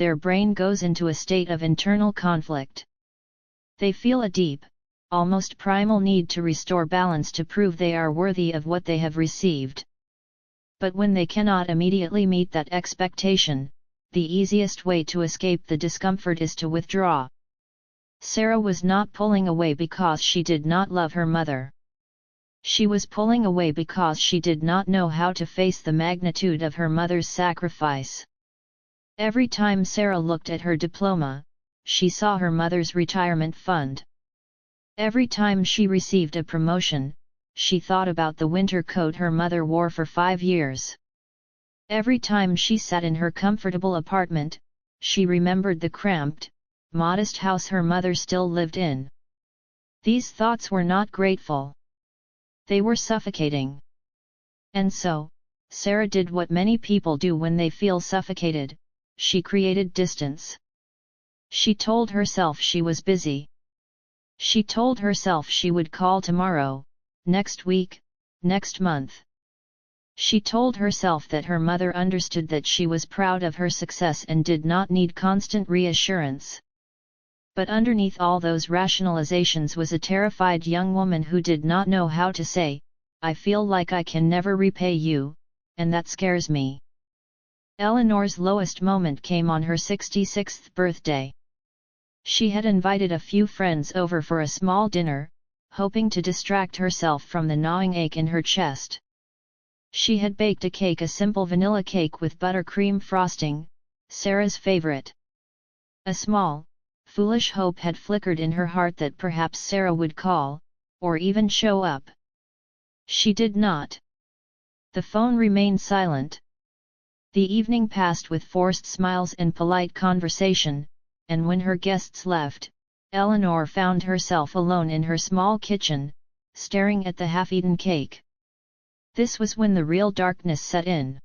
their brain goes into a state of internal conflict. They feel a deep, almost primal need to restore balance to prove they are worthy of what they have received. But when they cannot immediately meet that expectation, the easiest way to escape the discomfort is to withdraw. Sarah was not pulling away because she did not love her mother. She was pulling away because she did not know how to face the magnitude of her mother's sacrifice. Every time Sarah looked at her diploma, she saw her mother's retirement fund. Every time she received a promotion, she thought about the winter coat her mother wore for 5 years. Every time she sat in her comfortable apartment, she remembered the cramped, modest house her mother still lived in. These thoughts were not grateful. They were suffocating. And so, Sarah did what many people do when they feel suffocated: she created distance. She told herself she was busy. She told herself she would call tomorrow, next week, next month. She told herself that her mother understood that she was proud of her success and did not need constant reassurance. But underneath all those rationalizations was a terrified young woman who did not know how to say, "I feel like I can never repay you, and that scares me." Eleanor's lowest moment came on her 66th birthday. She had invited a few friends over for a small dinner, hoping to distract herself from the gnawing ache in her chest. She had baked a cake, a simple vanilla cake with buttercream frosting, Sarah's favorite. A small, foolish hope had flickered in her heart that perhaps Sarah would call, or even show up. She did not. The phone remained silent. The evening passed with forced smiles and polite conversation, and when her guests left, Eleanor found herself alone in her small kitchen, staring at the half-eaten cake. This was when the real darkness set in.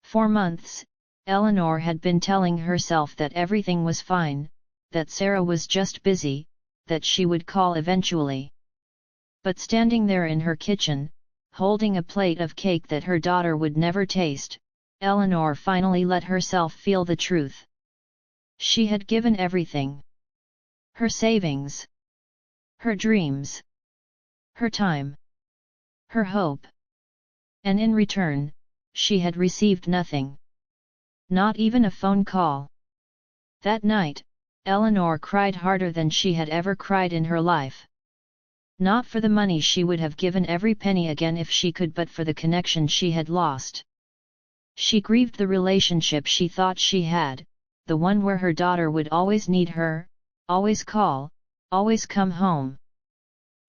For months, Eleanor had been telling herself that everything was fine, that Sarah was just busy, that she would call eventually. But standing there in her kitchen, holding a plate of cake that her daughter would never taste, Eleanor finally let herself feel the truth. She had given everything. Her savings. Her dreams. Her time. Her hope. And in return, she had received nothing. Not even a phone call. That night, Eleanor cried harder than she had ever cried in her life. Not for the money, she would have given every penny again if she could, but for the connection she had lost. She grieved the relationship she thought she had, the one where her daughter would always need her, always call, always come home.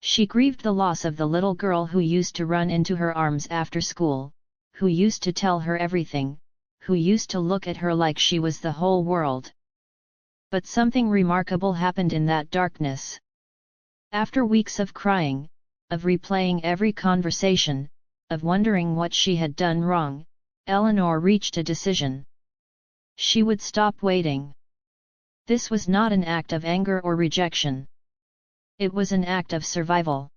She grieved the loss of the little girl who used to run into her arms after school, who used to tell her everything, who used to look at her like she was the whole world. But something remarkable happened in that darkness. After weeks of crying, of replaying every conversation, of wondering what she had done wrong, Eleanor reached a decision. She would stop waiting. This was not an act of anger or rejection. It was an act of survival.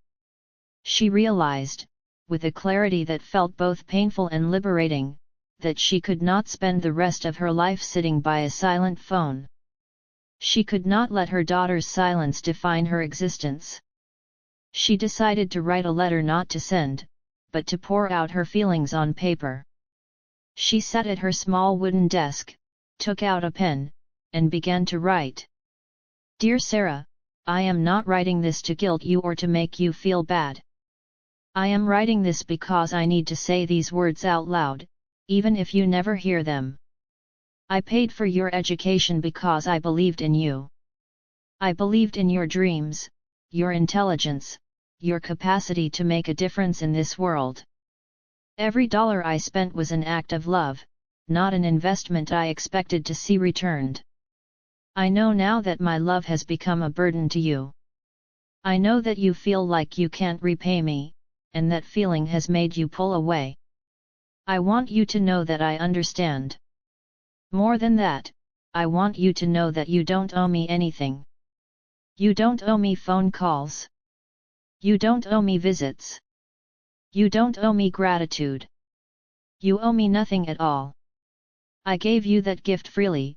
She realized, with a clarity that felt both painful and liberating, that she could not spend the rest of her life sitting by a silent phone. She could not let her daughter's silence define her existence. She decided to write a letter, not to send, but to pour out her feelings on paper. She sat at her small wooden desk, took out a pen, and began to write. "Dear Sarah, I am not writing this to guilt you or to make you feel bad. I am writing this because I need to say these words out loud, even if you never hear them. I paid for your education because I believed in you. I believed in your dreams, your intelligence, your capacity to make a difference in this world. Every dollar I spent was an act of love, not an investment I expected to see returned. I know now that my love has become a burden to you. I know that you feel like you can't repay me, and that feeling has made you pull away. I want you to know that I understand. More than that, I want you to know that you don't owe me anything. You don't owe me phone calls. You don't owe me visits. You don't owe me gratitude. You owe me nothing at all. I gave you that gift freely,